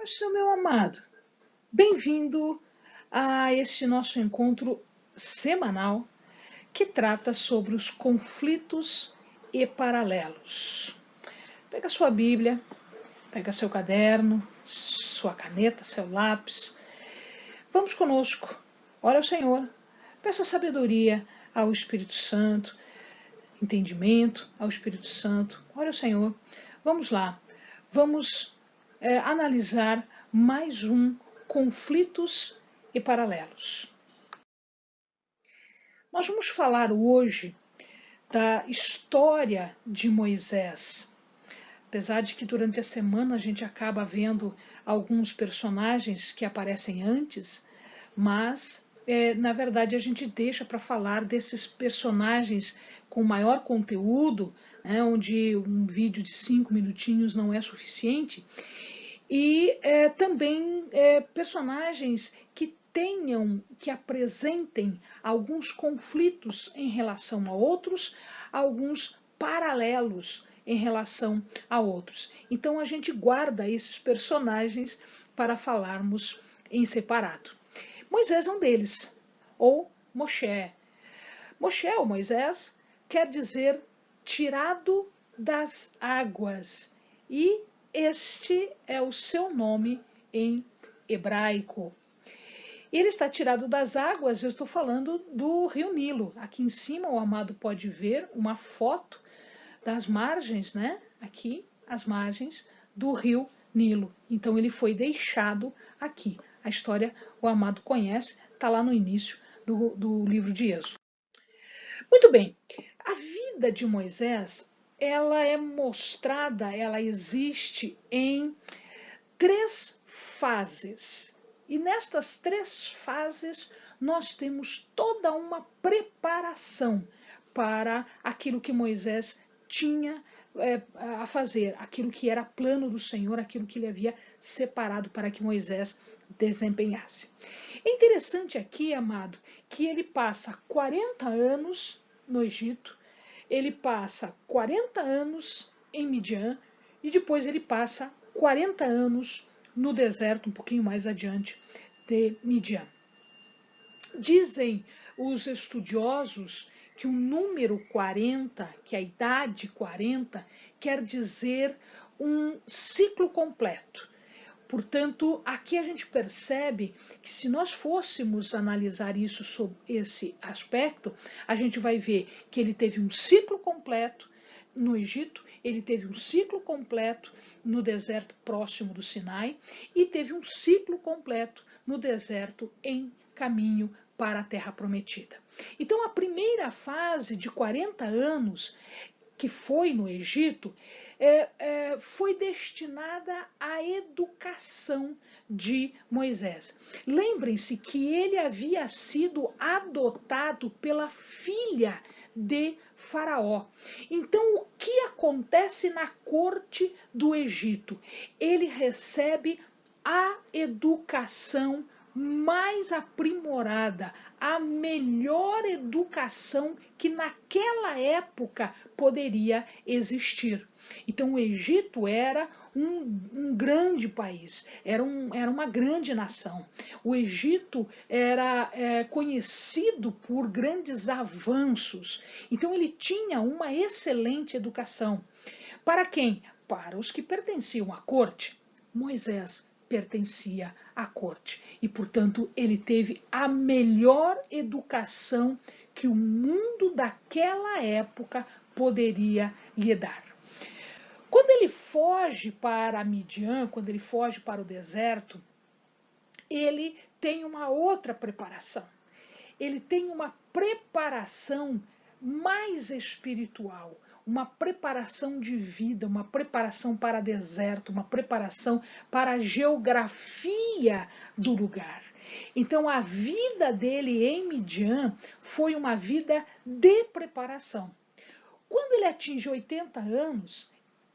Mas, meu amado, bem-vindo a este nosso encontro semanal que trata sobre os conflitos e paralelos. Pega sua Bíblia, pega seu caderno, sua caneta, seu lápis. Vamos conosco. Ora ao Senhor, peça sabedoria ao Espírito Santo, entendimento ao Espírito Santo. Ora ao Senhor. Vamos lá. Vamos analisar mais um conflitos e paralelos. Nós vamos falar hoje da história de Moisés. Apesar de que durante a semana a gente acaba vendo alguns personagens que aparecem antes, mas na verdade a gente deixa para falar desses personagens com maior conteúdo, onde um vídeo de 5 minutinhos não é suficiente, e também personagens que apresentem alguns conflitos em relação a outros, alguns paralelos em relação a outros. Então a gente guarda esses personagens para falarmos em separado. Moisés é um deles, ou Moshe. Moshe, ou Moisés, quer dizer tirado das águas, e este é o seu nome em hebraico. Ele está tirado das águas, eu estou falando do rio Nilo. Aqui em cima o amado pode ver uma foto das margens, né? Aqui, as margens do rio Nilo. Então ele foi deixado aqui. A história o amado conhece, está lá no início do livro de Êxodo. Muito bem, a vida de Moisés, ela é mostrada, ela existe em 3 fases. E nestas 3 fases nós temos toda uma preparação para aquilo que Moisés tinha a fazer, aquilo que era plano do Senhor, aquilo que ele havia separado para que Moisés desempenhasse. É interessante aqui, amado, que ele passa 40 anos no Egito, ele passa 40 anos em Midian e depois ele passa 40 anos no deserto, um pouquinho mais adiante de Midian. Dizem os estudiosos que o número 40, que a idade 40, quer dizer um ciclo completo. Portanto, aqui a gente percebe que se nós fôssemos analisar isso sob esse aspecto, a gente vai ver que ele teve um ciclo completo no Egito, ele teve um ciclo completo no deserto próximo do Sinai e teve um ciclo completo no deserto em caminho para a Terra Prometida. Então, a primeira fase de 40 anos, que foi no Egito, foi destinada à educação de Moisés. Lembrem-se que ele havia sido adotado pela filha de Faraó. Então, o que acontece na corte do Egito? Ele recebe a educação mais aprimorada, a melhor educação que naquela época poderia existir. Então o Egito era um grande país, era uma grande nação. O Egito era conhecido por grandes avanços. Então ele tinha uma excelente educação. Para quem? Para os que pertenciam à corte. Moisés pertencia à corte e, portanto, ele teve a melhor educação que o mundo daquela época poderia lhe dar. Quando ele foge para Midian, quando ele foge para o deserto, ele tem uma outra preparação. Ele tem uma preparação mais espiritual, uma preparação de vida, uma preparação para deserto, uma preparação para a geografia do lugar. Então a vida dele em Midian foi uma vida de preparação. Quando ele atinge 80 anos,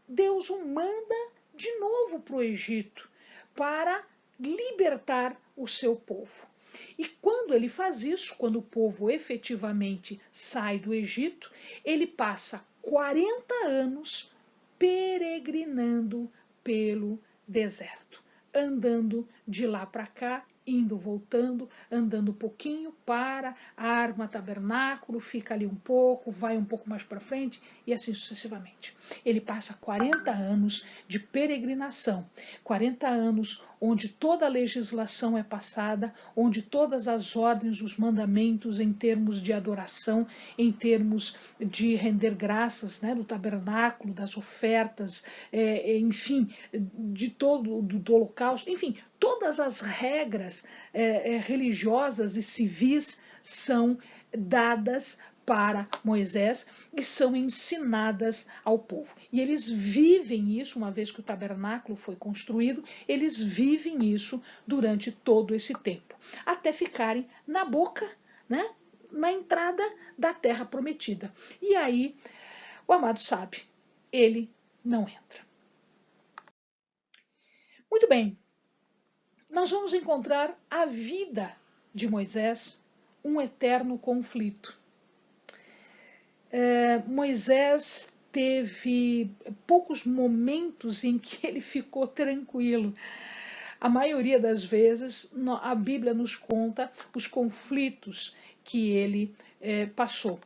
Deus o manda de novo para o Egito para libertar o seu povo. E quando ele faz isso, quando o povo efetivamente sai do Egito, ele passa 40 anos peregrinando pelo deserto, andando de lá para cá, indo, voltando, andando um pouquinho, para, arma tabernáculo, fica ali um pouco, vai um pouco mais para frente e assim sucessivamente. Ele passa 40 anos de peregrinação, 40 anos onde toda a legislação é passada, onde todas as ordens, os mandamentos em termos de adoração, em termos de render graças, né, do tabernáculo, das ofertas, enfim, de todo do holocausto, enfim, todas as regras religiosas e civis são dadas para Moisés e são ensinadas ao povo. E eles vivem isso, uma vez que o tabernáculo foi construído, eles vivem isso durante todo esse tempo, até ficarem na boca, né, na entrada da terra prometida. E aí, o amado sabe, ele não entra. Muito bem, nós vamos encontrar a vida de Moisés, um eterno conflito. Moisés teve poucos momentos em que ele ficou tranquilo. A maioria das vezes, a Bíblia nos conta os conflitos que ele passou.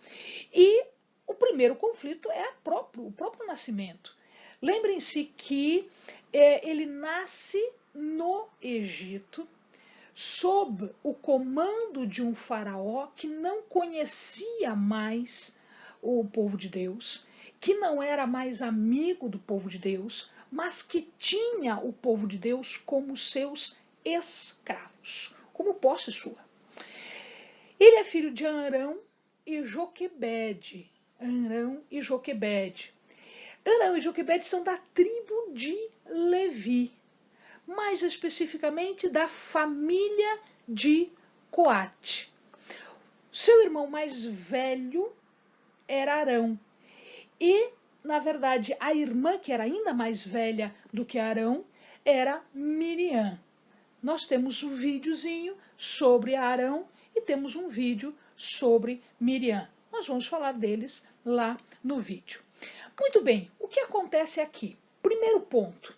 E o primeiro conflito é o próprio nascimento. Lembrem-se que ele nasce no Egito, sob o comando de um faraó que não conhecia mais o povo de Deus, que não era mais amigo do povo de Deus, mas que tinha o povo de Deus como seus escravos, como posse sua. Ele é filho de Arão e Joquebede. Arão e Joquebede. Arão e Joquebede são da tribo de Levi, mais especificamente da família de Coate. Seu irmão mais velho era Arão. E, na verdade, a irmã, que era ainda mais velha do que Arão, era Miriam. Nós temos um videozinho sobre Arão e temos um vídeo sobre Miriam. Nós vamos falar deles lá no vídeo. Muito bem, o que acontece aqui? Primeiro ponto.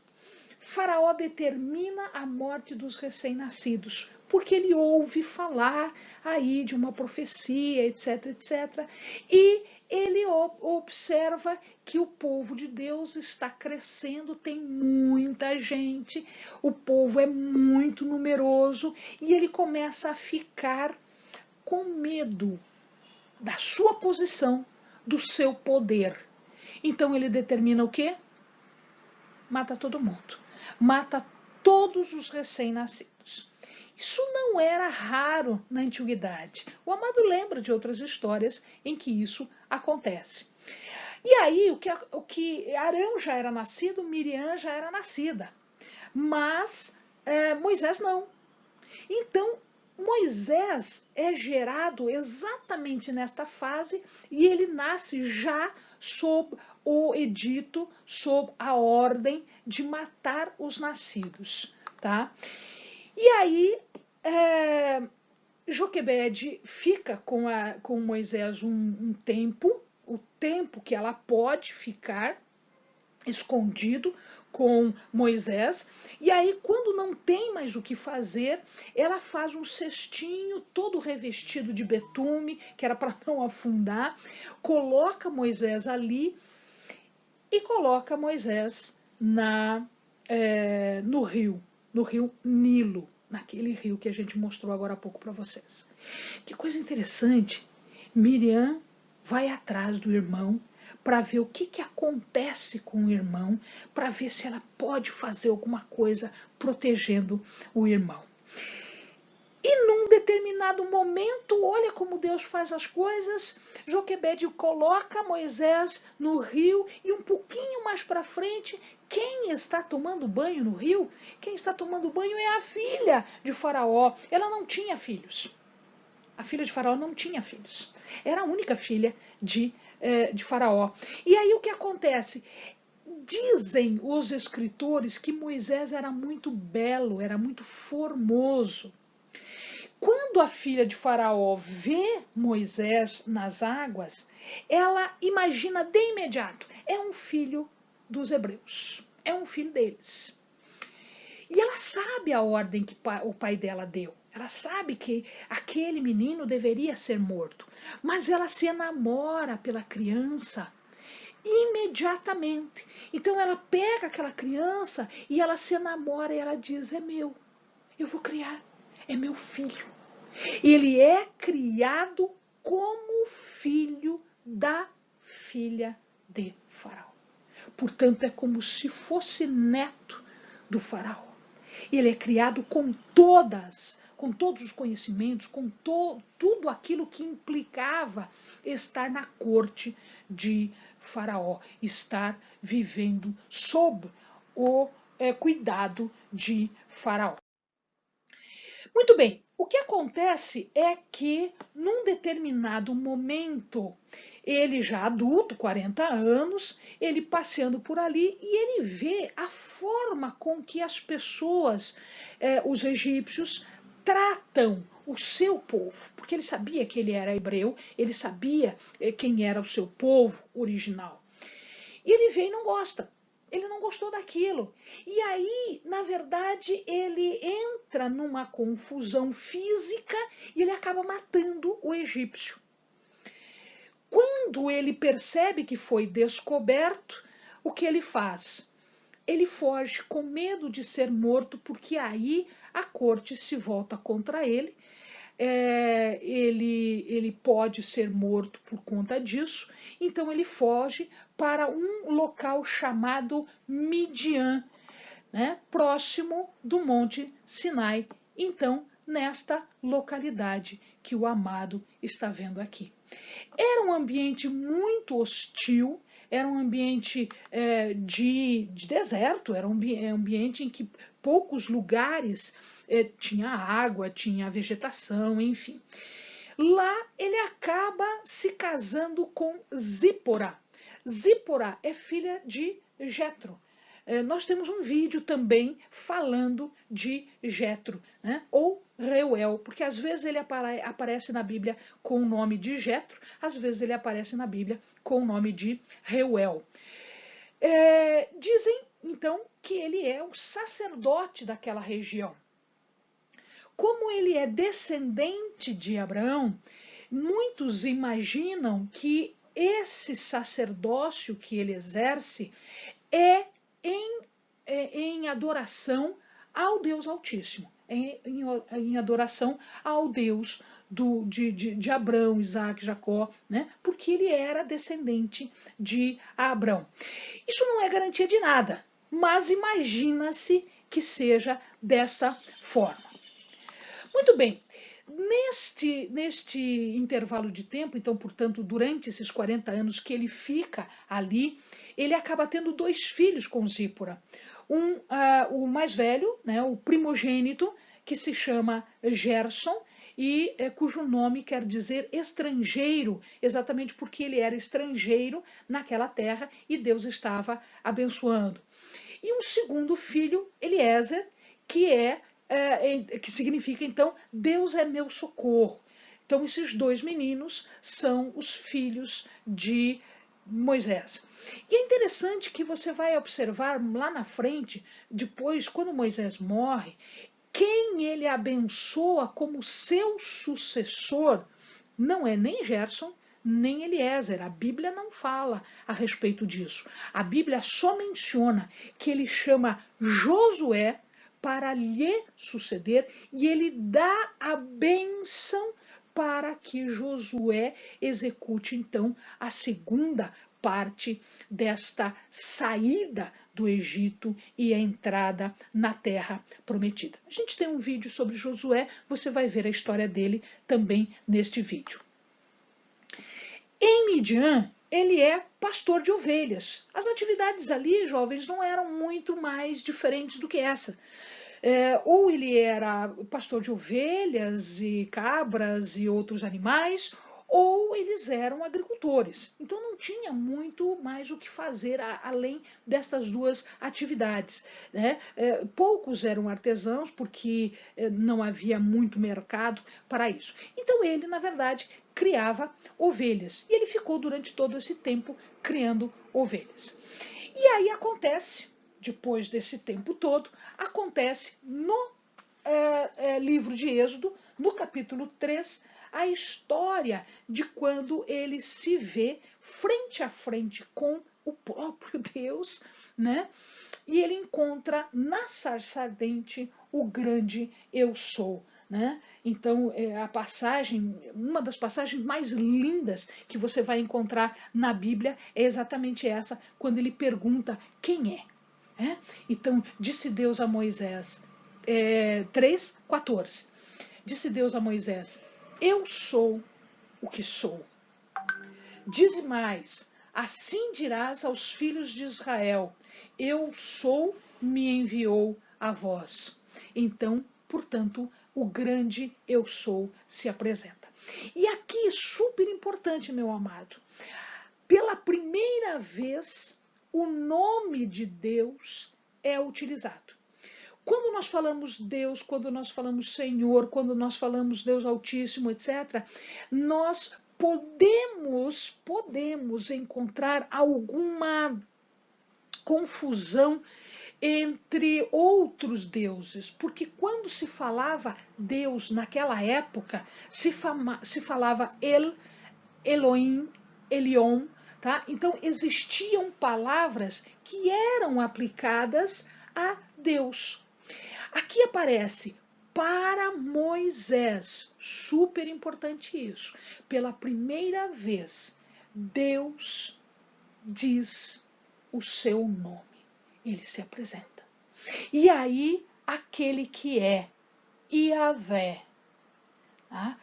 Faraó determina a morte dos recém-nascidos, porque ele ouve falar aí de uma profecia, etc, etc. E ele observa que o povo de Deus está crescendo, tem muita gente, o povo é muito numeroso, e ele começa a ficar com medo da sua posição, do seu poder. Então ele determina o quê? Mata todo mundo. Mata todos os recém-nascidos. Isso não era raro na antiguidade. O amado lembra de outras histórias em que isso acontece. E aí, o que Arão já era nascido, Miriam já era nascida. Mas Moisés não. Então, Moisés é gerado exatamente nesta fase e ele nasce já sob o edito, sob a ordem de matar os nascidos, tá? E aí, Joquebede fica com Moisés um tempo, o tempo que ela pode ficar escondido com Moisés, e aí quando não tem mais o que fazer, ela faz um cestinho todo revestido de betume, que era para não afundar, coloca Moisés ali e coloca Moisés no rio Nilo, naquele rio que a gente mostrou agora há pouco para vocês. Que coisa interessante, Miriam vai atrás do irmão, para ver o que acontece com o irmão, para ver se ela pode fazer alguma coisa protegendo o irmão. E num determinado momento, olha como Deus faz as coisas, Joquebede coloca Moisés no rio e um pouquinho mais para frente, quem está tomando banho no rio? Quem está tomando banho é a filha de Faraó. Ela não tinha filhos. A filha de Faraó não tinha filhos. Era a única filha de Faraó. E aí o que acontece? Dizem os escritores que Moisés era muito belo, era muito formoso. Quando a filha de Faraó vê Moisés nas águas, ela imagina de imediato, é um filho dos hebreus, é um filho deles. E ela sabe a ordem que o pai dela deu. Ela sabe que aquele menino deveria ser morto. Mas ela se enamora pela criança imediatamente. Então ela pega aquela criança e ela se enamora e ela diz: é meu, eu vou criar, é meu filho. Ele é criado como filho da filha de Faraó. Portanto, é como se fosse neto do Faraó. Ele é criado com todos os conhecimentos, com tudo aquilo que implicava estar na corte de Faraó, estar vivendo sob o cuidado de Faraó. Muito bem, o que acontece é que num determinado momento, ele já adulto, 40 anos, ele passeando por ali e ele vê a forma com que as pessoas, os egípcios, tratam o seu povo, porque ele sabia que ele era hebreu, ele sabia quem era o seu povo original. E ele vê e não gosta. Ele não gostou daquilo. E aí, na verdade, ele entra numa confusão física e ele acaba matando o egípcio. Quando ele percebe que foi descoberto, o que ele faz? Ele foge com medo de ser morto, porque aí a corte se volta contra ele. Ele pode ser morto por conta disso, então ele foge para um local chamado Midian, né, próximo do Monte Sinai, então nesta localidade que o amado está vendo aqui. Era um ambiente muito hostil, era um ambiente de deserto, era um ambiente em que poucos lugares tinha água, tinha vegetação, enfim. Lá ele acaba se casando com Zípora. Zípora é filha de Jetro. Nós temos um vídeo também falando de Jetro, né? Ou Reuel, porque às vezes ele aparece na Bíblia com o nome de Jetro, às vezes ele aparece na Bíblia com o nome de Reuel. Dizem, então, que ele é um sacerdote daquela região. Como ele é descendente de Abraão, muitos imaginam que esse sacerdócio que ele exerce é em adoração ao Deus Altíssimo, em adoração ao Deus de Abraão, Isaac, Jacó, né? Porque ele era descendente de Abraão. Isso não é garantia de nada, mas imagina-se que seja desta forma. Muito bem, neste intervalo de tempo, então, portanto, durante esses 40 anos que ele fica ali, ele acaba tendo 2 filhos com Zípora. O mais velho, né, o primogênito, que se chama Gerson, e cujo nome quer dizer estrangeiro, exatamente porque ele era estrangeiro naquela terra e Deus estava abençoando. E um segundo filho, Eliezer, que significa, então, Deus é meu socorro. Então, esses 2 meninos são os filhos de Moisés. E é interessante que você vai observar lá na frente, depois, quando Moisés morre, quem ele abençoa como seu sucessor não é nem Gerson, nem Eliezer. A Bíblia não fala a respeito disso. A Bíblia só menciona que ele chama Josué para lhe suceder e ele dá a bênção para que Josué execute então a segunda parte desta saída do Egito e a entrada na terra prometida. A gente tem um vídeo sobre Josué, você vai ver a história dele também neste vídeo. Em Midian, ele é pastor de ovelhas. As atividades ali, jovens, não eram muito mais diferentes do que essa. Ou ele era pastor de ovelhas e cabras e outros animais, ou eles eram agricultores. Então não tinha muito mais o que fazer além destas 2 atividades, né? Poucos eram artesãos porque não havia muito mercado para isso. Então ele, na verdade, criava ovelhas. E ele ficou durante todo esse tempo criando ovelhas. E aí acontece, depois desse tempo todo, acontece no livro de Êxodo, no capítulo 3, a história de quando ele se vê frente a frente com o próprio Deus, né? E ele encontra na sarça ardente o grande eu sou. Né? Então, a passagem, uma das passagens mais lindas que você vai encontrar na Bíblia é exatamente essa, quando ele pergunta quem é. Né? Então, disse Deus a Moisés, 3:14. Disse Deus a Moisés: eu sou o que sou. Dize mais: assim dirás aos filhos de Israel: eu sou, me enviou a vós. Então, portanto, o grande eu sou se apresenta. E aqui é super importante, meu amado. Pela primeira vez, o nome de Deus é utilizado. Quando nós falamos Deus, quando nós falamos Senhor, quando nós falamos Deus Altíssimo, etc., nós podemos encontrar alguma confusão entre outros deuses, porque quando se falava Deus naquela época, se falava Elohim, Elion, tá? Então existiam palavras que eram aplicadas a Deus. Aqui aparece para Moisés, super importante isso, pela primeira vez, Deus diz o seu nome, ele se apresenta. E aí, aquele que é Iavé, tá?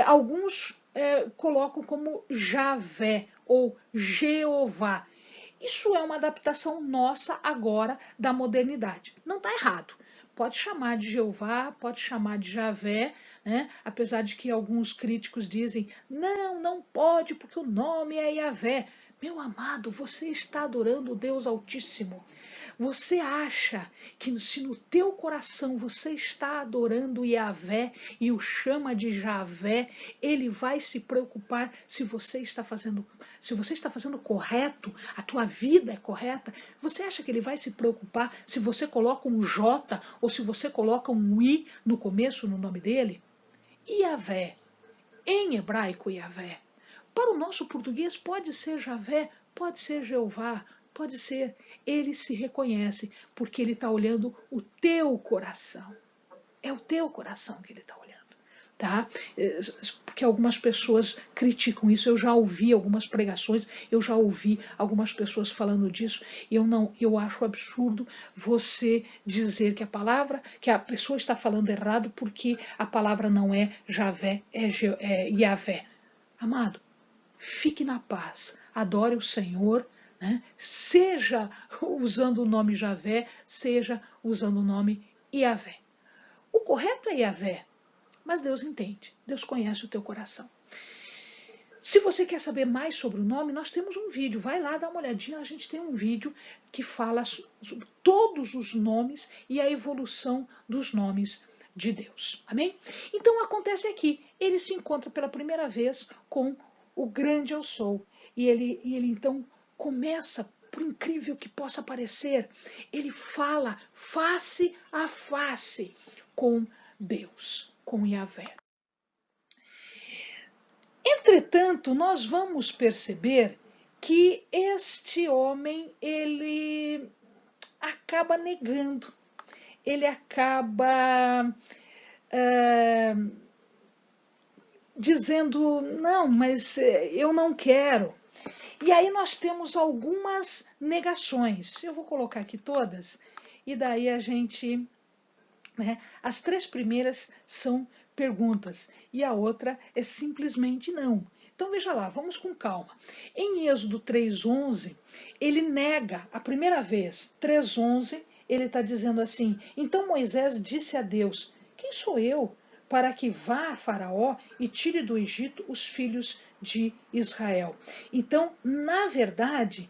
Alguns colocam como Javé ou Jeová. Isso é uma adaptação nossa agora da modernidade. Não está errado. Pode chamar de Jeová, pode chamar de Javé, né? Apesar de que alguns críticos dizem, não pode, porque o nome é Iavé. Meu amado, você está adorando o Deus Altíssimo. Você acha que se no teu coração você está adorando Iavé e o chama de Javé, ele vai se preocupar se você está fazendo correto, a tua vida é correta? Você acha que ele vai se preocupar se você coloca um J ou se você coloca um I no começo no nome dele? Iavé, em hebraico Iavé. Para o nosso português pode ser Javé, pode ser Jeová, pode ser. Ele se reconhece porque ele está olhando o teu coração. É o teu coração que ele está olhando. Tá? Porque algumas pessoas criticam isso. Eu já ouvi algumas pregações, eu já ouvi algumas pessoas falando disso, e eu acho absurdo você dizer que a pessoa está falando errado porque a palavra não é Javé, é Iavé. Amado, fique na paz, adore o Senhor, né? Seja usando o nome Javé, seja usando o nome Iavé. O correto é Iavé, mas Deus entende, Deus conhece o teu coração. Se você quer saber mais sobre o nome, nós temos um vídeo, vai lá dar uma olhadinha, a gente tem um vídeo que fala sobre todos os nomes e a evolução dos nomes de Deus. Amém? Então acontece aqui, ele se encontra pela primeira vez com o grande eu sou. E ele então começa, por incrível que possa parecer, ele fala face a face com Deus, com Iavé. Entretanto, nós vamos perceber que este homem, ele acaba negando, ele acaba dizendo, não, mas eu não quero. E aí nós temos algumas negações. Eu vou colocar aqui todas, e daí a gente... as 3 primeiras são perguntas, e a outra é simplesmente não. Então veja lá, vamos com calma. Em Êxodo 3:11, ele nega a primeira vez. 3:11, ele está dizendo assim, então Moisés disse a Deus, quem sou eu para que vá a Faraó e tire do Egito os filhos de Israel? Então, na verdade,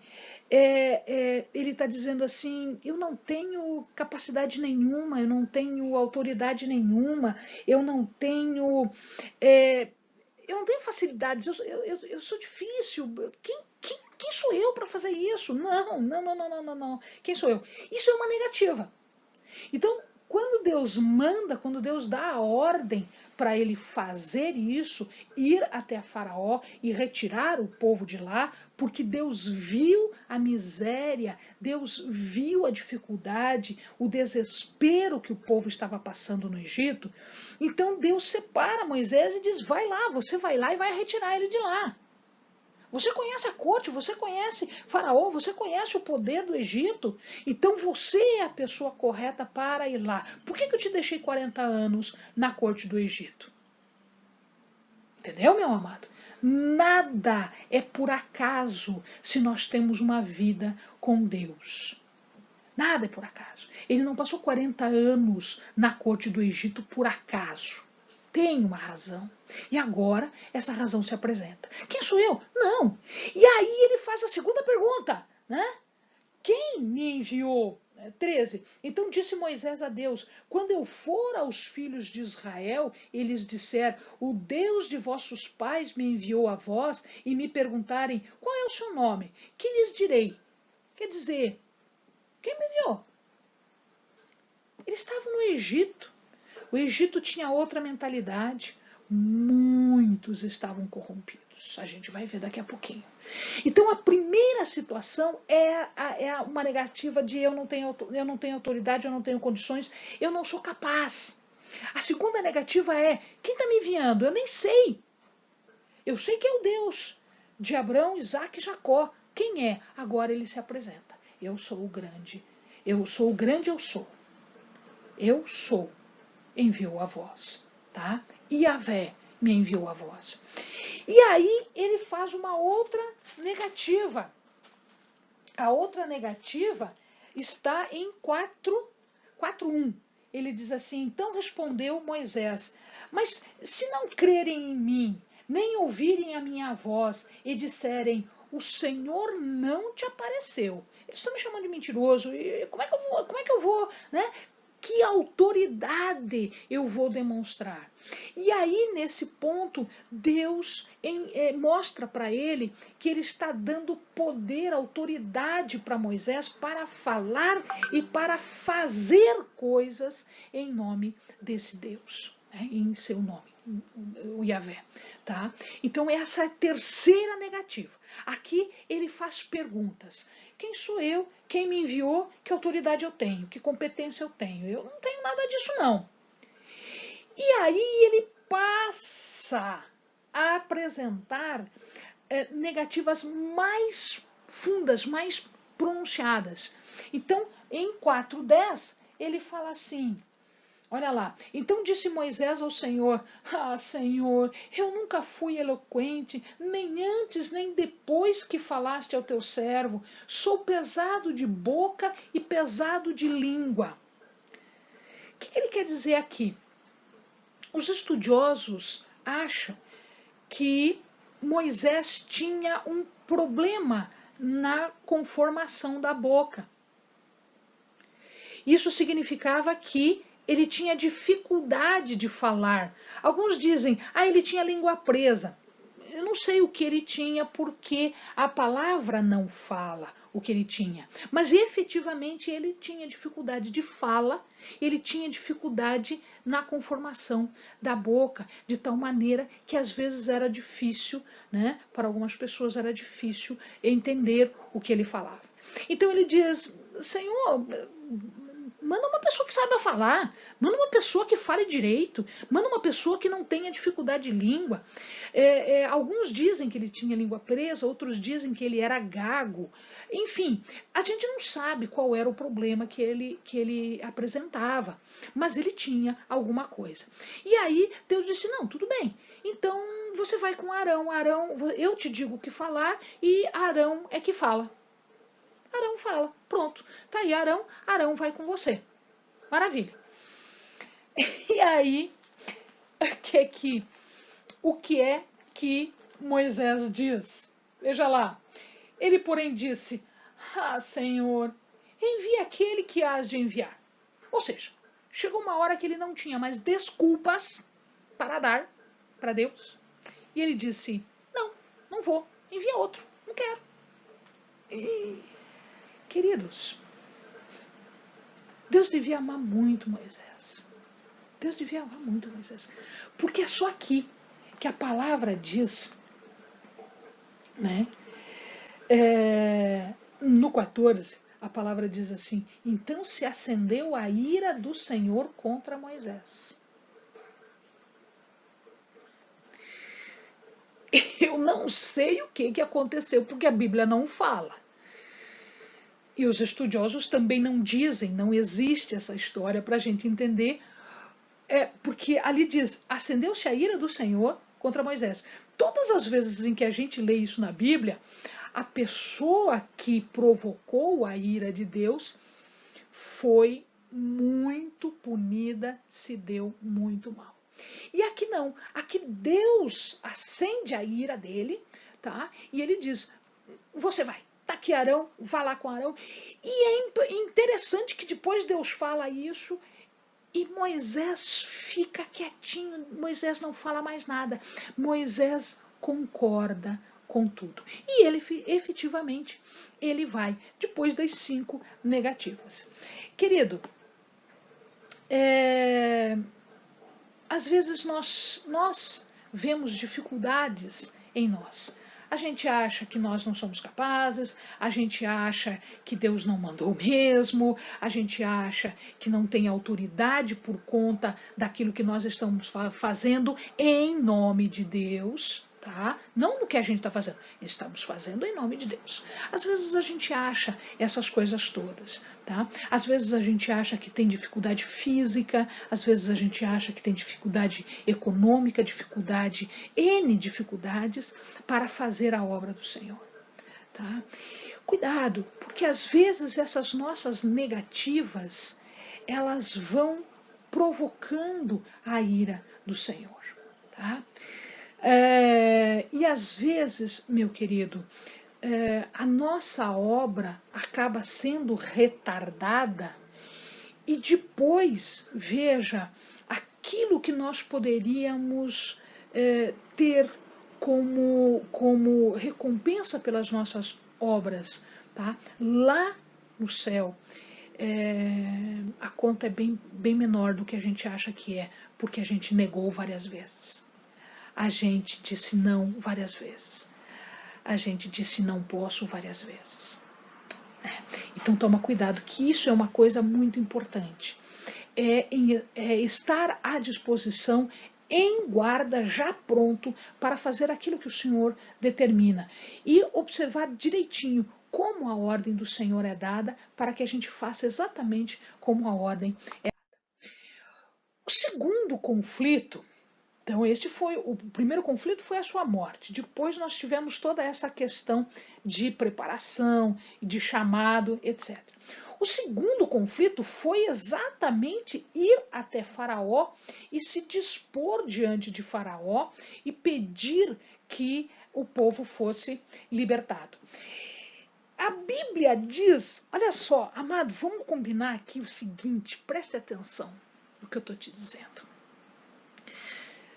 ele está dizendo assim, eu não tenho capacidade nenhuma, eu não tenho autoridade nenhuma, eu não tenho facilidades, eu sou difícil. quem sou eu para fazer isso? Não, não, não, não, não, não, não. Quem sou eu? Isso é uma negativa. Então, quando Deus manda, quando Deus dá a ordem para ele fazer isso, ir até Faraó e retirar o povo de lá, porque Deus viu a miséria, Deus viu a dificuldade, o desespero que o povo estava passando no Egito, então Deus separa Moisés e diz: vai lá, você vai lá e vai retirar ele de lá. Você conhece a corte, você conhece Faraó, você conhece o poder do Egito. Então você é a pessoa correta para ir lá. Por que eu te deixei 40 anos na corte do Egito? Entendeu, meu amado? Nada é por acaso se nós temos uma vida com Deus. Nada é por acaso. Ele não passou 40 anos na corte do Egito por acaso. Tem uma razão. E agora essa razão se apresenta. Quem sou eu? Não. E aí ele faz a segunda pergunta, né? Quem me enviou? 13. Então disse Moisés a Deus: quando eu for aos filhos de Israel, eles disser: o Deus de vossos pais me enviou a vós, e me perguntarem: qual é o seu nome? Que lhes direi? Quer dizer, quem me enviou? Eles estavam no Egito. O Egito tinha outra mentalidade. Muitos estavam corrompidos. A gente vai ver daqui a pouquinho. Então, a primeira situação é uma negativa de eu não tenho autoridade, eu não tenho condições, eu não sou capaz. A segunda negativa é: quem está me enviando? Eu nem sei. Eu sei que é o Deus de Abraão, Isaac e Jacó. Quem é? Agora ele se apresenta. Eu sou o grande. Eu sou o grande, eu sou. Eu sou. Enviou a voz, tá? Yahvé me enviou a voz. E aí ele faz uma outra negativa. A outra negativa está em 4:1. Ele diz assim: então respondeu Moisés: mas se não crerem em mim, nem ouvirem a minha voz e disserem: o Senhor não te apareceu. Eles estão me chamando de mentiroso. Como é que eu vou, né? Que autoridade eu vou demonstrar? E aí, nesse ponto, Deus mostra para ele que ele está dando poder, autoridade para Moisés para falar e para fazer coisas em nome desse Deus, né? Em seu nome, o Yahvé. Tá? Então, essa é a terceira negativa. Aqui ele faz perguntas. Quem sou eu? Quem me enviou? Que autoridade eu tenho? Que competência eu tenho? Eu não tenho nada disso, não. E aí ele passa a apresentar negativas mais fundas, mais pronunciadas. Então, em 4:10, ele fala assim: olha lá. Então disse Moisés ao Senhor: ah, Senhor, eu nunca fui eloquente, nem antes nem depois que falaste ao teu servo. Sou pesado de boca e pesado de língua. O que ele quer dizer aqui? Os estudiosos acham que Moisés tinha um problema na conformação da boca. Isso significava que ele tinha dificuldade de falar. Alguns dizem: ele tinha língua presa. Eu não sei o que ele tinha, porque a palavra não fala o que ele tinha. Mas efetivamente ele tinha dificuldade de fala, ele tinha dificuldade na conformação da boca, de tal maneira que às vezes era difícil, né? Para algumas pessoas era difícil entender o que ele falava. Então ele diz: Senhor, manda uma pessoa que saiba falar, manda uma pessoa que fale direito, manda uma pessoa que não tenha dificuldade de língua. Alguns dizem que ele tinha língua presa, outros dizem que ele era gago. Enfim, a gente não sabe qual era o problema que ele apresentava, mas ele tinha alguma coisa. E aí Deus disse: não, tudo bem, então você vai com Arão. Arão, eu te digo o que falar e Arão é que fala. Arão fala, pronto, tá aí Arão, Arão vai com você. Maravilha. E aí, o que é que Moisés diz? Veja lá. Ele, porém, disse: ah, Senhor, envia aquele que hás de enviar. Ou seja, chegou uma hora que ele não tinha mais desculpas para dar para Deus. E ele disse: não, não vou, envia outro, não quero. E, queridos, Deus devia amar muito Moisés. Deus devia amar muito Moisés. Porque é só aqui que a palavra diz, né? No 14, a palavra diz assim: então se acendeu a ira do Senhor contra Moisés. Eu não sei o que aconteceu, porque a Bíblia não fala. E os estudiosos também não dizem, não existe essa história para a gente entender, porque ali diz, acendeu-se a ira do Senhor contra Moisés. Todas as vezes em que a gente lê isso na Bíblia, a pessoa que provocou a ira de Deus foi muito punida, se deu muito mal. E aqui não, aqui Deus acende a ira dele, tá? E ele diz, você vai, tá aqui Arão, vá lá com Arão. E é interessante que depois Deus fala isso e Moisés fica quietinho, Moisés não fala mais nada. Moisés concorda com tudo. E ele efetivamente ele vai, depois das 5 negativas. Querido, às vezes nós vemos dificuldades em nós. A gente acha que nós não somos capazes, a gente acha que Deus não mandou mesmo, a gente acha que não tem autoridade por conta daquilo que nós estamos fazendo em nome de Deus. Tá? Não no que a gente está fazendo, estamos fazendo em nome de Deus. Às vezes a gente acha essas coisas todas, tá? Às vezes a gente acha que tem dificuldade física, às vezes a gente acha que tem dificuldade econômica, N dificuldades para fazer a obra do Senhor, tá? Cuidado, porque às vezes essas nossas negativas, elas vão provocando a ira do Senhor, tá? E às vezes, meu querido, a nossa obra acaba sendo retardada e depois, veja, aquilo que nós poderíamos ter como recompensa pelas nossas obras, tá? Lá no céu, a conta é bem menor do que a gente acha que é, porque a gente negou várias vezes. A gente disse não várias vezes. A gente disse não posso várias vezes. Então toma cuidado, que isso é uma coisa muito importante. É estar à disposição, em guarda, já pronto para fazer aquilo que o Senhor determina. E observar direitinho como a ordem do Senhor é dada, para que a gente faça exatamente como a ordem é dada. O segundo conflito, então esse foi o primeiro conflito, foi a sua morte. Depois nós tivemos toda essa questão de preparação, de chamado, etc. O segundo conflito foi exatamente ir até Faraó e se dispor diante de Faraó e pedir que o povo fosse libertado. A Bíblia diz, olha só, amado, vamos combinar aqui o seguinte, preste atenção no que eu estou te dizendo.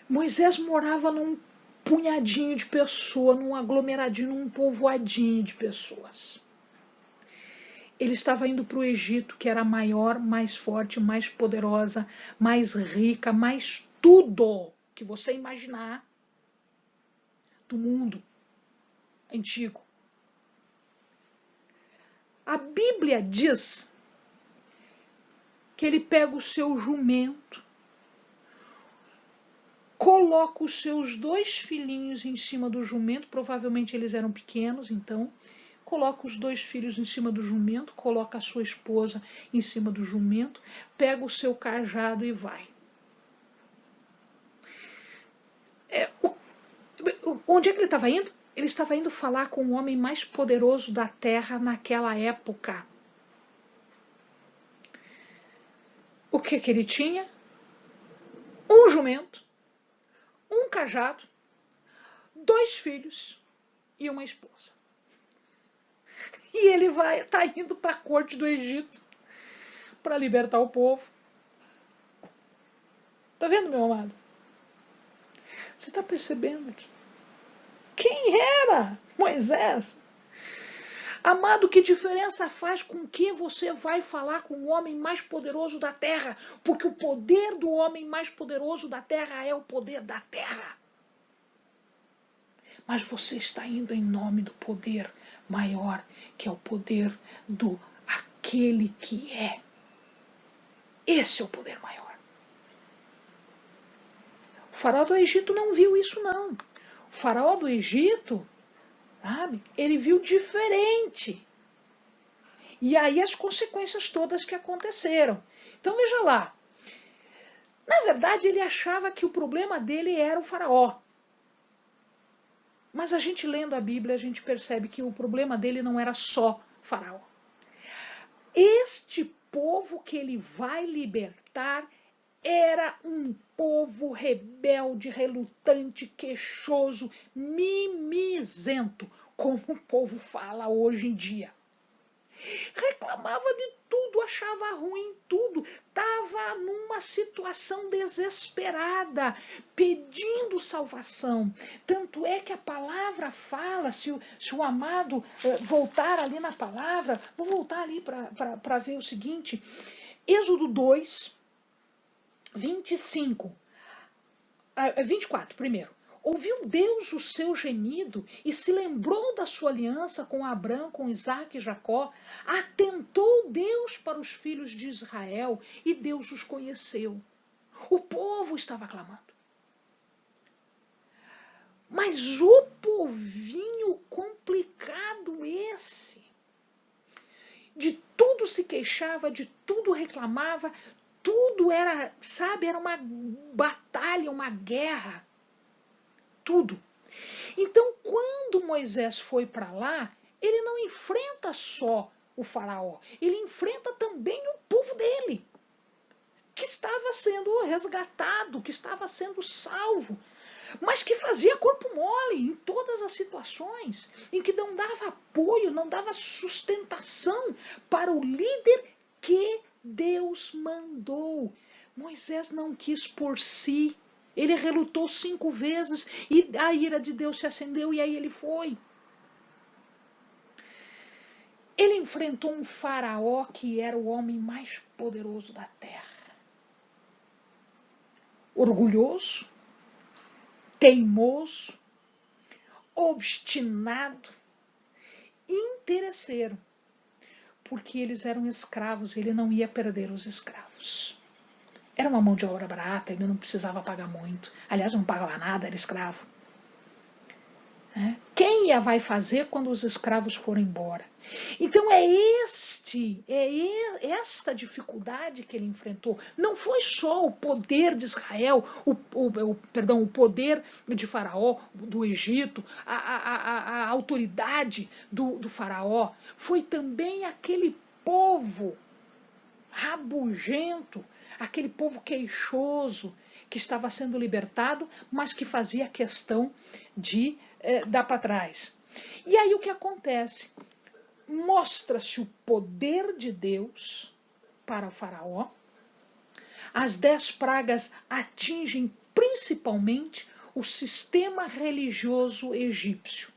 Moisés morava num punhadinho de pessoas, num aglomeradinho, num povoadinho de pessoas. Ele estava indo para o Egito, que era a maior, mais forte, mais poderosa, mais rica, mais tudo que você imaginar do mundo antigo. A Bíblia diz que ele pega o seu jumento, coloca os seus 2 filhinhos em cima do jumento, provavelmente eles eram pequenos, então coloca os 2 filhos em cima do jumento, coloca a sua esposa em cima do jumento, pega o seu cajado e vai. Onde é que ele estava indo? Ele estava indo falar com o homem mais poderoso da terra naquela época. O que ele tinha? Um jumento, um cajado, 2 filhos e uma esposa. E ele está indo para a corte do Egito para libertar o povo. Tá vendo, meu amado? Você está percebendo aqui? Quem era Moisés? Amado, que diferença faz com que você vai falar com o homem mais poderoso da terra? Porque o poder do homem mais poderoso da terra é o poder da terra. Mas você está indo em nome do poder maior, que é o poder do aquele que é. Esse é o poder maior. O faraó do Egito não viu isso, não. O faraó do Egito, sabe, ele viu diferente. E aí as consequências todas que aconteceram. Então veja lá. Na verdade, ele achava que o problema dele era o faraó. Mas a gente lendo a Bíblia, a gente percebe que o problema dele não era só faraó. Este povo que ele vai libertar era um povo rebelde, relutante, queixoso, mimizento, como o povo fala hoje em dia. Reclamava de tudo, achava ruim tudo, estava numa situação desesperada, pedindo salvação. Tanto é que a palavra fala, se o amado voltar ali na palavra, vou voltar ali para ver o seguinte, Êxodo 2, 24 primeiro. Ouviu Deus o seu gemido e se lembrou da sua aliança com Abrão, com Isaque e Jacó. Atentou Deus para os filhos de Israel e Deus os conheceu. O povo estava clamando. Mas o povinho complicado esse, de tudo se queixava, de tudo reclamava, tudo era, sabe, era uma batalha, uma guerra. Tudo. Então, quando Moisés foi para lá, ele não enfrenta só o faraó, ele enfrenta também o povo dele, que estava sendo resgatado, que estava sendo salvo, mas que fazia corpo mole em todas as situações, em que não dava apoio, não dava sustentação para o líder que Deus mandou. Moisés não quis por si. Ele relutou 5 vezes e a ira de Deus se acendeu e aí ele foi. Ele enfrentou um faraó que era o homem mais poderoso da terra. Orgulhoso, teimoso, obstinado, interesseiro. Porque eles eram escravos, ele não ia perder os escravos. Era uma mão de obra barata, ele não precisava pagar muito. Aliás, não pagava nada, era escravo. Quem vai fazer quando os escravos forem embora? Então é esta dificuldade que ele enfrentou. Não foi só o poder de Israel, o poder de Faraó, do Egito, a autoridade do Faraó. Foi também aquele povo rabugento, aquele povo queixoso, que estava sendo libertado, mas que fazia questão de dar para trás. E aí o que acontece? Mostra-se o poder de Deus para o faraó. As 10 pragas atingem principalmente o sistema religioso egípcio.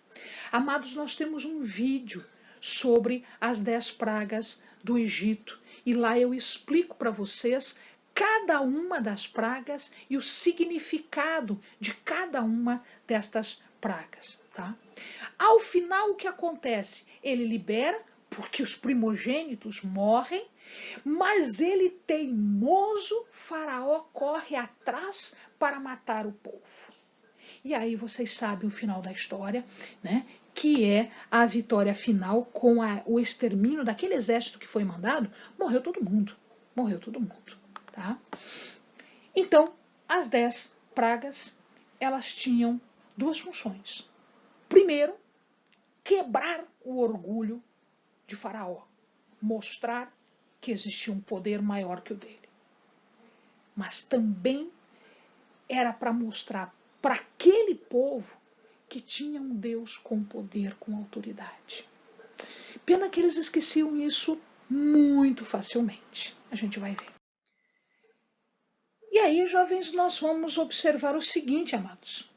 Amados, nós temos um vídeo sobre as 10 pragas do Egito. E lá eu explico para vocês cada uma das pragas e o significado de cada uma destas pragas. Tá? Ao final, o que acontece? Ele libera, porque os primogênitos morrem, mas ele, teimoso, Faraó corre atrás para matar o povo. E aí vocês sabem o final da história, né? Que é a vitória final com o extermínio daquele exército que foi mandado. Morreu todo mundo. Morreu todo mundo. Tá? Então, as 10 pragas, elas tinham 2 funções. Primeiro, quebrar o orgulho de Faraó. Mostrar que existia um poder maior que o dele. Mas também era para mostrar para aquele povo que tinha um Deus com poder, com autoridade. Pena que eles esqueciam isso muito facilmente. A gente vai ver. E aí, jovens, nós vamos observar o seguinte, amados.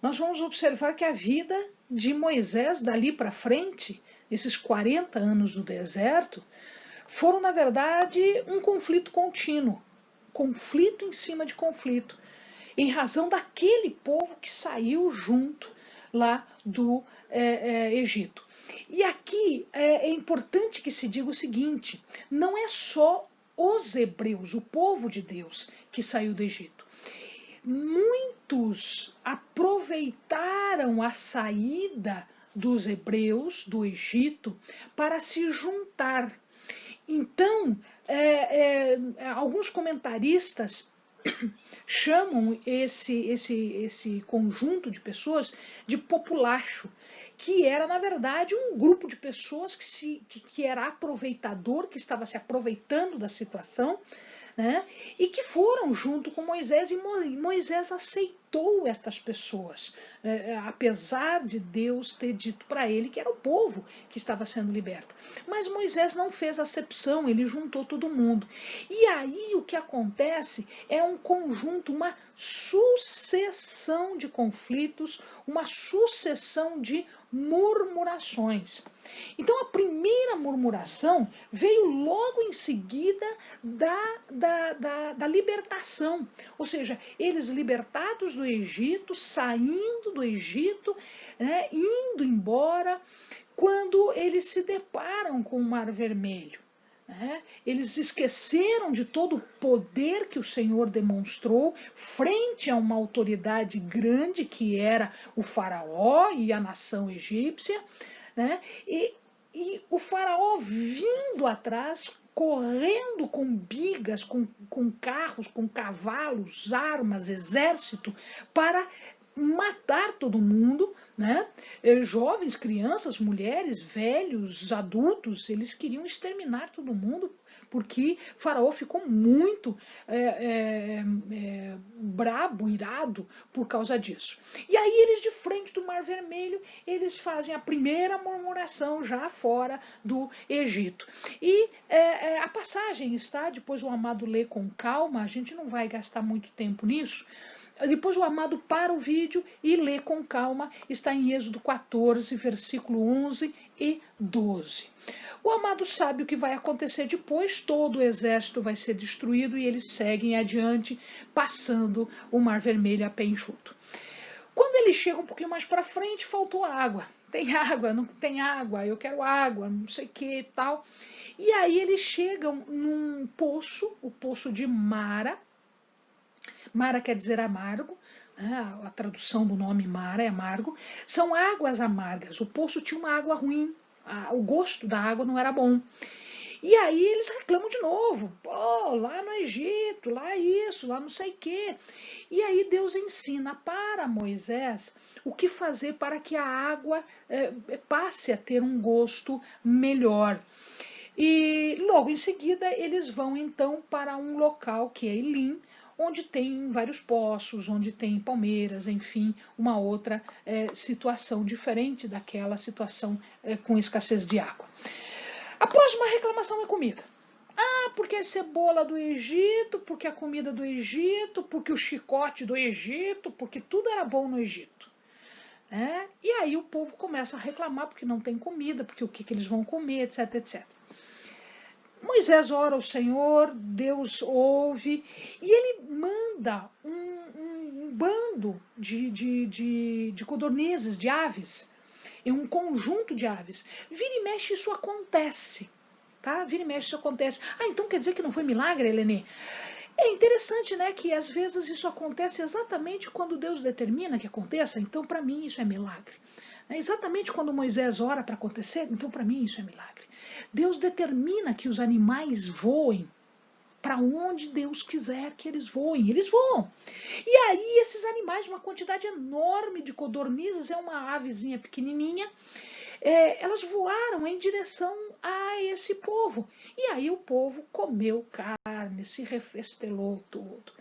nós vamos observar que a vida de Moisés dali para frente, esses 40 anos do deserto, foram, na verdade, um conflito contínuo, conflito em cima de conflito, em razão daquele povo que saiu junto lá do Egito. E aqui é importante que se diga o seguinte, não é só os hebreus, o povo de Deus, que saiu do Egito. Muitos aproveitaram a saída dos hebreus do Egito para se juntar. Então, alguns comentaristas chamam esse conjunto de pessoas de populacho, que era, na verdade, um grupo de pessoas que era aproveitador, que estava se aproveitando da situação, né? E que foram junto com Moisés, e Moisés aceitou estas pessoas, apesar de Deus ter dito para ele que era o povo que estava sendo liberto. Mas Moisés não fez acepção, ele juntou todo mundo. E aí o que acontece é um conjunto, uma sucessão de conflitos, uma sucessão de murmurações. Então a primeira murmuração veio logo em seguida da libertação, ou seja, eles libertados do Egito, saindo do Egito, né, indo embora, quando eles se deparam com o Mar Vermelho. Eles esqueceram de todo o poder que o Senhor demonstrou frente a uma autoridade grande que era o faraó e a nação egípcia, né? E o faraó vindo atrás, correndo com bigas, com carros, com cavalos, armas, exército, para matar todo mundo, né? Jovens, crianças, mulheres, velhos, adultos, eles queriam exterminar todo mundo, porque Faraó ficou muito brabo, irado por causa disso. E aí eles, de frente do Mar Vermelho, eles fazem a primeira murmuração já fora do Egito. E a passagem está, depois o amado lê com calma, a gente não vai gastar muito tempo nisso. Depois o amado para o vídeo e lê com calma, está em Êxodo 14, versículo 11 e 12. O amado sabe o que vai acontecer depois, todo o exército vai ser destruído e eles seguem adiante, passando o Mar Vermelho a pé enxuto. Quando eles chegam um pouquinho mais para frente, faltou água. Tem água, não tem água, eu quero água, não sei o que e tal. E aí eles chegam num poço, o poço de Mara. Mara quer dizer amargo, né? A tradução do nome Mara é amargo. São águas amargas, o poço tinha uma água ruim, o gosto da água não era bom. E aí eles reclamam de novo, pô, lá no Egito, lá isso, lá não sei o quê. E aí Deus ensina para Moisés o que fazer para que a água passe a ter um gosto melhor. E logo em seguida eles vão então para um local que é Elim, onde tem vários poços, onde tem palmeiras, enfim, uma outra situação diferente daquela situação com escassez de água. A próxima reclamação é comida. Porque a cebola do Egito, porque a comida do Egito, porque o chicote do Egito, porque tudo era bom no Egito. E aí o povo começa a reclamar porque não tem comida, porque o que eles vão comer, etc, etc. Moisés ora ao Senhor, Deus ouve, e ele manda um bando de codornizes, de aves, um conjunto de aves. Vira e mexe isso acontece, tá? Vira e mexe isso acontece. Então quer dizer que não foi milagre, Helene? É interessante, né, que às vezes isso acontece exatamente quando Deus determina que aconteça, então para mim isso é milagre. Exatamente quando Moisés ora para acontecer, então para mim isso é milagre. Deus determina que os animais voem para onde Deus quiser que eles voem. Eles voam. E aí esses animais, uma quantidade enorme de codornizes, é uma avezinha pequenininha, elas voaram em direção a esse povo. E aí o povo comeu carne, se refestelou todo.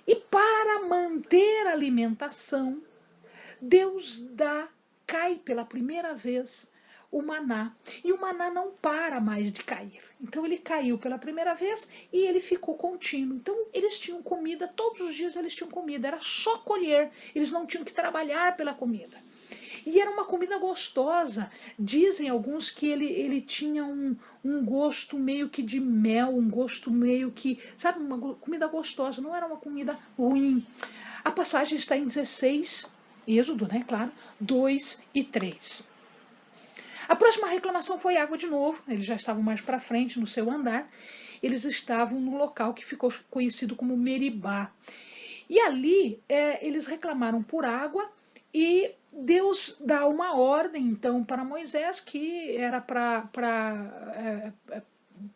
E para manter a alimentação, Deus cai pela primeira vez o maná. E o maná não para mais de cair. Então ele caiu pela primeira vez e ele ficou contínuo. Então eles tinham comida, todos os dias eles tinham comida, era só colher, eles não tinham que trabalhar pela comida. E era uma comida gostosa. Dizem alguns que ele tinha um gosto meio que de mel, um gosto meio que, sabe, uma comida gostosa, não era uma comida ruim. A passagem está em 16, Êxodo, né, claro, 2 e 3. A próxima reclamação foi água de novo, eles já estavam mais para frente no seu andar, eles estavam no local que ficou conhecido como Meribá. E ali eles reclamaram por água e Deus dá uma ordem então para Moisés que era para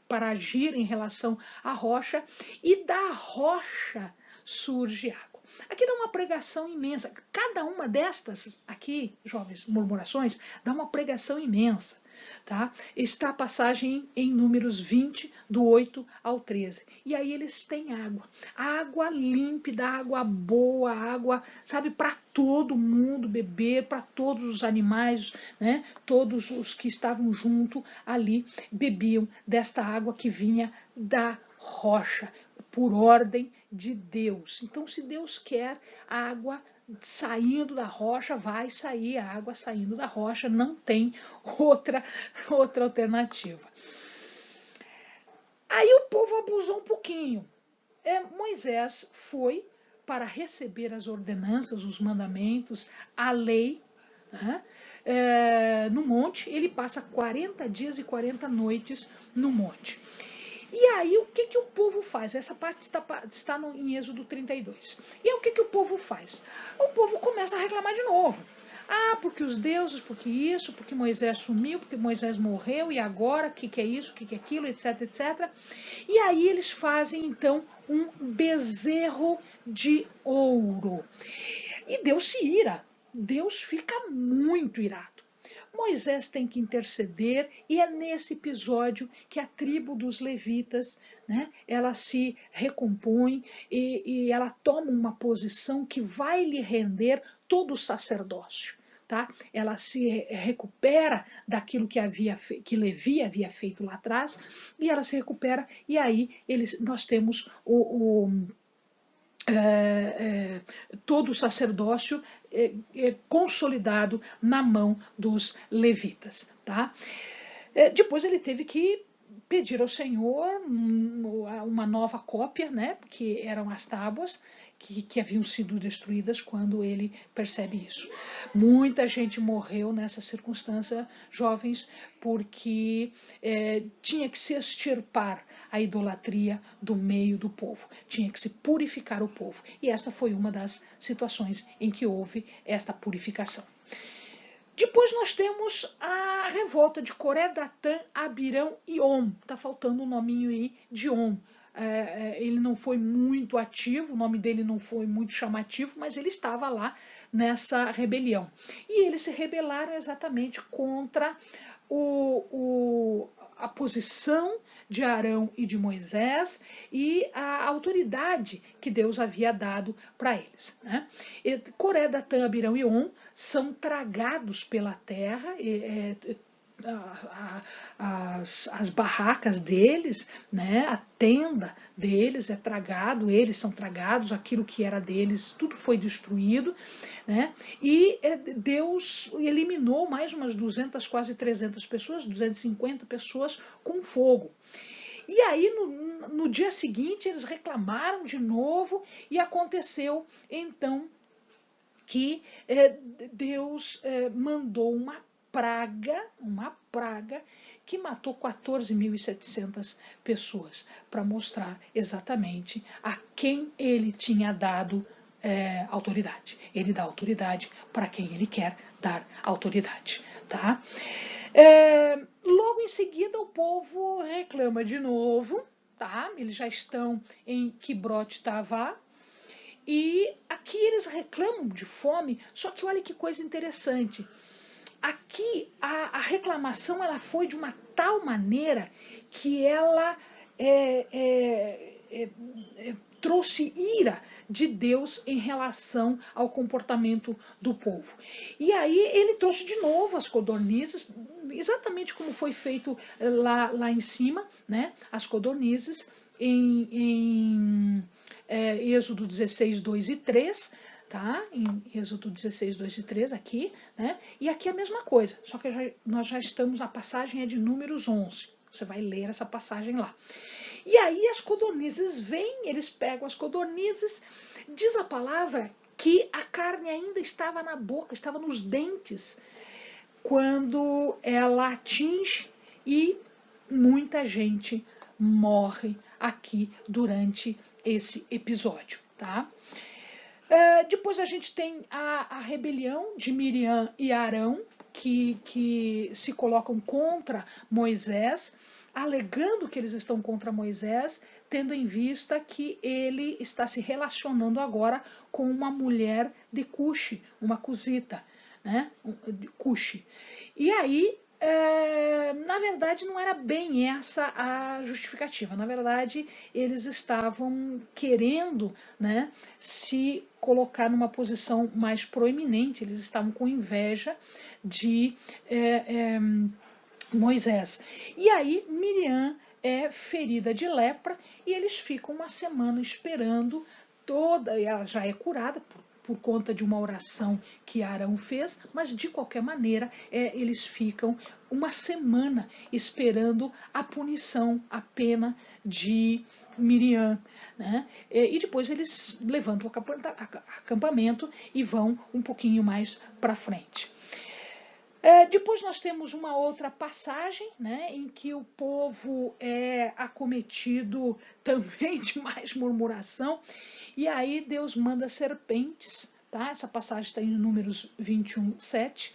agir em relação à rocha, e da rocha surge água. Aqui dá uma pregação imensa. Cada uma destas aqui, jovens, murmurações, dá uma pregação imensa. Tá? Está a passagem em Números 20, do 8 ao 13. E aí eles têm água. Água límpida, água boa, água, sabe, para todo mundo beber, para todos os animais, né? Todos os que estavam junto ali bebiam desta água que vinha da rocha, por ordem de Deus. Então, se Deus quer água saindo da rocha, vai sair a água saindo da rocha, não tem outra alternativa. Aí o povo abusou um pouquinho. Moisés foi para receber as ordenanças, os mandamentos, a lei, né? No monte. Ele passa 40 dias e 40 noites no monte. E aí, o que o povo faz? Essa parte está em Êxodo 32. E aí, o que o povo faz? O povo começa a reclamar de novo. Ah, porque os deuses, porque isso, porque Moisés sumiu, porque Moisés morreu, e agora, o que é isso, o que é aquilo, etc, etc. E aí eles fazem, então, um bezerro de ouro. E Deus se ira. Deus fica muito irado. Moisés tem que interceder, e é nesse episódio que a tribo dos levitas, né, ela se recompõe e ela toma uma posição que vai lhe render todo o sacerdócio. Tá? Ela se recupera daquilo que Levi havia feito lá atrás, e ela se recupera, e aí nós temos todo o sacerdócio consolidado na mão dos levitas. Tá? Depois ele teve que pedir ao Senhor uma nova cópia, né, que eram as tábuas que haviam sido destruídas quando ele percebe isso. Muita gente morreu nessa circunstância, jovens, porque tinha que se extirpar a idolatria do meio do povo, tinha que se purificar o povo, e esta foi uma das situações em que houve esta purificação. Depois nós temos a revolta de Coré, Datã, Abirão e On. Está faltando um nominho aí de On. Ele não foi muito ativo, o nome dele não foi muito chamativo, mas ele estava lá nessa rebelião. E eles se rebelaram exatamente contra a posição de Arão e de Moisés e a autoridade que Deus havia dado para eles. Né? Coré, Datã, Abirão e On são tragados pela terra, as barracas deles, né, a tenda deles é tragado, eles são tragados, aquilo que era deles, tudo foi destruído, né, e Deus eliminou mais umas 200, quase 300 pessoas, 250 pessoas com fogo. E aí, no dia seguinte, eles reclamaram de novo, e aconteceu, então, que Deus mandou uma praga que matou 14.700 pessoas, para mostrar exatamente a quem ele tinha dado autoridade. Ele dá autoridade para quem ele quer dar autoridade. Tá? Logo em seguida, o povo reclama de novo. Tá? Eles já estão em Quibrot Tavá. E aqui eles reclamam de fome, só que olha que coisa interessante. Aqui a reclamação ela foi de uma tal maneira que ela trouxe ira de Deus em relação ao comportamento do povo. E aí ele trouxe de novo as codornizes, exatamente como foi feito lá em cima, né? As codornizes em Êxodo 16, 2 e 3, tá? Em Êxodo 16, 2 e 3 aqui, né? E aqui a mesma coisa, só que nós já estamos, a passagem é de Números 11. Você vai ler essa passagem lá. E aí as codornizes vêm, eles pegam as codornizes, diz a palavra que a carne ainda estava na boca, estava nos dentes, quando ela atinge, e muita gente morre aqui durante esse episódio, tá? Depois a gente tem a rebelião de Miriam e Arão, que se colocam contra Moisés, alegando que eles estão contra Moisés, tendo em vista que ele está se relacionando agora com uma mulher de Cuxi, uma cusita, né? De Cuxi. E aí, na verdade, não era bem essa a justificativa. Na verdade, eles estavam querendo, né, se colocar numa posição mais proeminente, eles estavam com inveja de Moisés. E aí Miriam é ferida de lepra e eles ficam uma semana esperando, ela já é curada por conta de uma oração que Arão fez, mas de qualquer maneira eles ficam uma semana esperando a punição, a pena de Miriam, né? E depois eles levantam o acampamento e vão um pouquinho mais para frente. Depois nós temos uma outra passagem, né, em que o povo é acometido também de mais murmuração, e aí Deus manda serpentes, tá? Essa passagem está em Números 21, 7.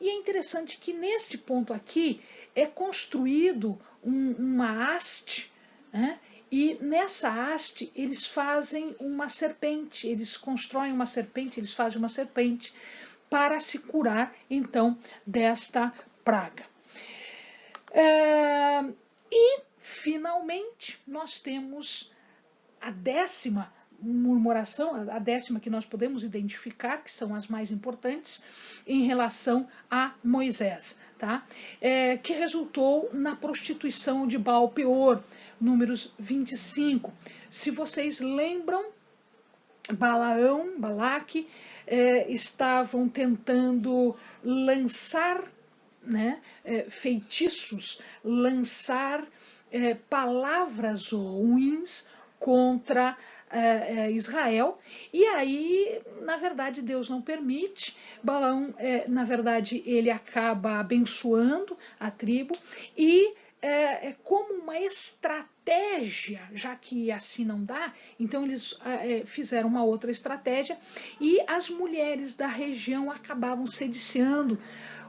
E é interessante que nesse ponto aqui é construído uma haste, né? E nessa haste eles fazem uma serpente, eles constroem uma serpente, eles fazem uma serpente para se curar, então, desta praga. E, finalmente, nós temos a 10ª murmuração, a 10ª que nós podemos identificar, que são as mais importantes, em relação a Moisés, tá? Que resultou na prostituição de Baal-peor, Números 25. Se vocês lembram, Balaque, estavam tentando lançar, né, feitiços, lançar palavras ruins contra Israel, e aí, na verdade, Deus não permite. Balaão, na verdade, ele acaba abençoando a tribo, e como uma estratégia, já que assim não dá, então eles fizeram uma outra estratégia, e as mulheres da região acabavam sediciando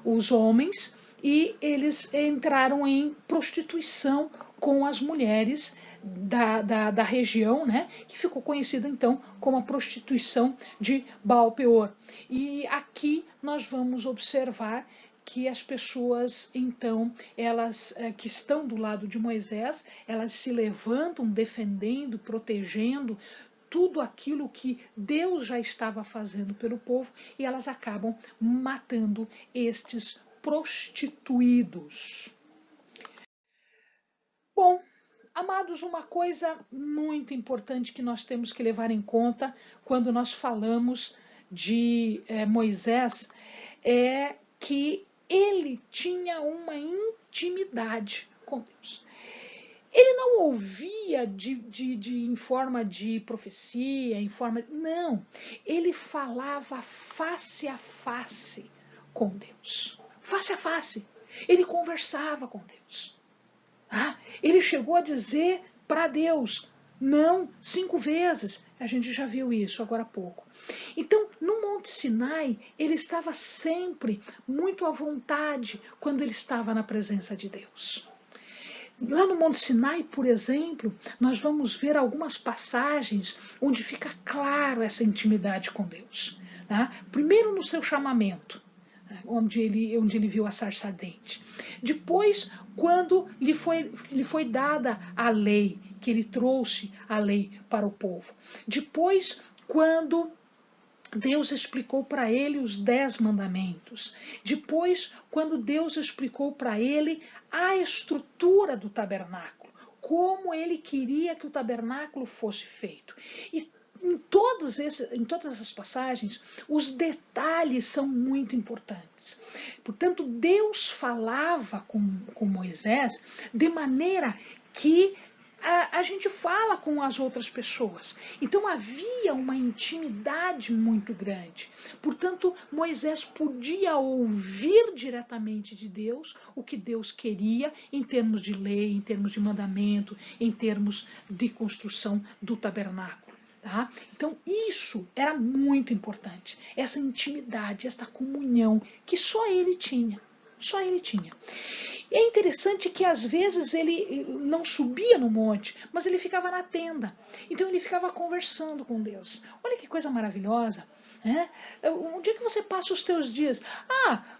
os homens, e eles entraram em prostituição com as mulheres da região, né, que ficou conhecida então como a prostituição de Baal-peor. E aqui nós vamos observar que as pessoas, então, elas que estão do lado de Moisés, elas se levantam defendendo, protegendo tudo aquilo que Deus já estava fazendo pelo povo, e elas acabam matando estes prostituídos. Bom, amados, uma coisa muito importante que nós temos que levar em conta quando nós falamos de Moisés é que ele tinha uma intimidade com Deus. Ele não ouvia em forma de profecia, não, ele falava face a face com Deus. Face a face. Ele conversava com Deus. Ele chegou a dizer para Deus não 5 vezes. A gente já viu isso agora há pouco. Então, no Monte Sinai, ele estava sempre muito à vontade quando ele estava na presença de Deus. Lá no Monte Sinai, por exemplo, nós vamos ver algumas passagens onde fica claro essa intimidade com Deus. Tá? Primeiro no seu chamamento, onde ele viu a sarça ardente. Depois, quando lhe foi dada a lei, que ele trouxe a lei para o povo. Depois, quando Deus explicou para ele os 10 mandamentos. Depois, quando Deus explicou para ele a estrutura do tabernáculo, como ele queria que o tabernáculo fosse feito. E em todas essas passagens, os detalhes são muito importantes. Portanto, Deus falava com Moisés de maneira que a gente fala com as outras pessoas. Então havia uma intimidade muito grande. Portanto, Moisés podia ouvir diretamente de Deus o que Deus queria em termos de lei, em termos de mandamento, em termos de construção do tabernáculo. Tá? Então isso era muito importante, essa intimidade, essa comunhão que só ele tinha, só ele tinha. E é interessante que às vezes ele não subia no monte, mas ele ficava na tenda, então ele ficava conversando com Deus. Olha que coisa maravilhosa, né? Um dia que você passa os teus dias,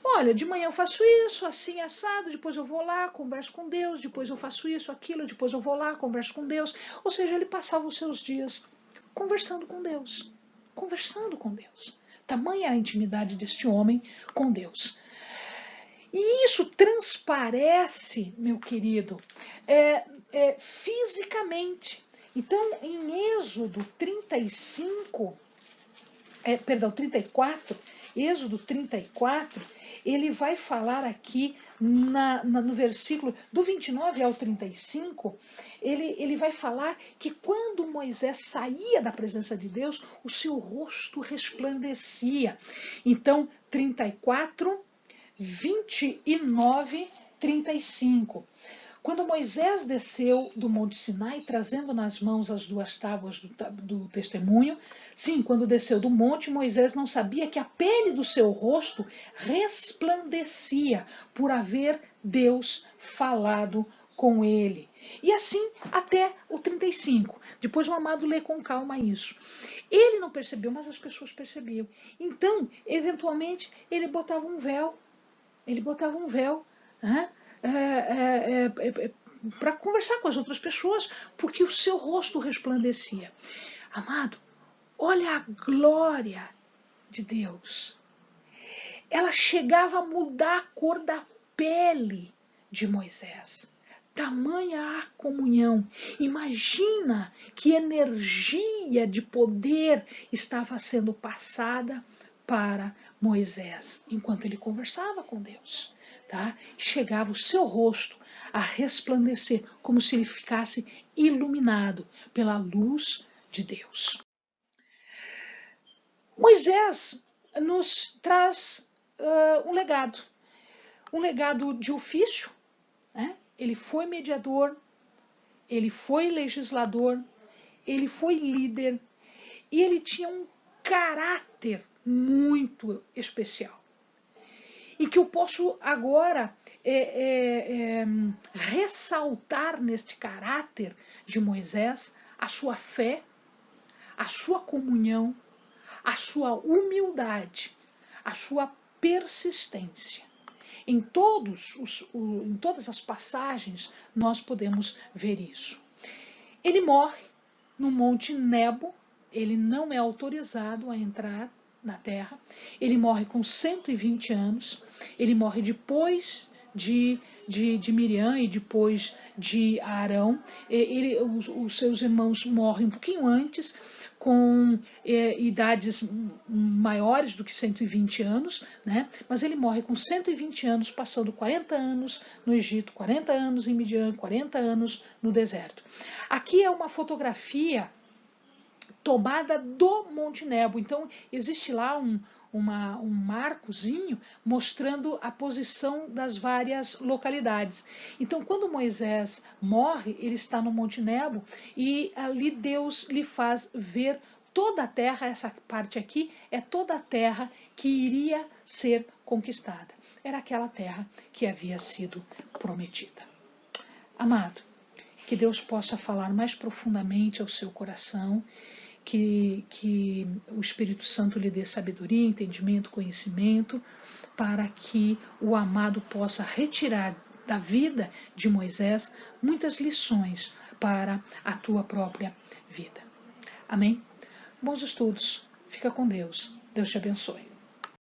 olha, de manhã eu faço isso, assim, assado, depois eu vou lá, converso com Deus, depois eu faço isso, aquilo, depois eu vou lá, converso com Deus. Ou seja, ele passava os seus dias conversando com Deus, conversando com Deus. Tamanha a intimidade deste homem com Deus. E isso transparece, meu querido, fisicamente. Então, em Êxodo 34, Êxodo 34, ele vai falar aqui no versículo do 29 ao 35, ele vai falar que quando Moisés saía da presença de Deus, o seu rosto resplandecia. Então, 34, 29, 35. Quando Moisés desceu do Monte Sinai, trazendo nas mãos as 2 tábuas do testemunho, sim, quando desceu do monte, Moisés não sabia que a pele do seu rosto resplandecia por haver Deus falado com ele. E assim até o 35. Depois o amado lê com calma isso. Ele não percebeu, mas as pessoas percebiam. Então, eventualmente, ele botava um véu. Para conversar com as outras pessoas, porque o seu rosto resplandecia. Amado, olha a glória de Deus. Ela chegava a mudar a cor da pele de Moisés. Tamanha a comunhão. Imagina que energia de poder estava sendo passada para Moisés, enquanto ele conversava com Deus. Tá? Chegava o seu rosto a resplandecer, como se ele ficasse iluminado pela luz de Deus. Moisés nos traz um legado de ofício, né? Ele foi mediador, ele foi legislador, ele foi líder e ele tinha um caráter muito especial. E que eu posso agora ressaltar neste caráter de Moisés a sua fé, a sua comunhão, a sua humildade, a sua persistência. Em todas as passagens nós podemos ver isso. Ele morre no Monte Nebo, ele não é autorizado a entrar na terra, ele morre com 120 anos, ele morre depois de Miriam e depois de Arão. Os seus irmãos morrem um pouquinho antes, com idades maiores do que 120 anos, né? Mas ele morre com 120 anos, passando 40 anos no Egito, 40 anos em Midian, 40 anos no deserto. Aqui é uma fotografia tomada do Monte Nebo. Então, existe lá um marcozinho mostrando a posição das várias localidades. Então, quando Moisés morre, ele está no Monte Nebo e ali Deus lhe faz ver toda a terra. Essa parte aqui é toda a terra que iria ser conquistada. Era aquela terra que havia sido prometida. Amado, que Deus possa falar mais profundamente ao seu coração, que o Espírito Santo lhe dê sabedoria, entendimento, conhecimento, para que o amado possa retirar da vida de Moisés, muitas lições para a tua própria vida. Amém? Bons estudos. Fica com Deus. Deus te abençoe.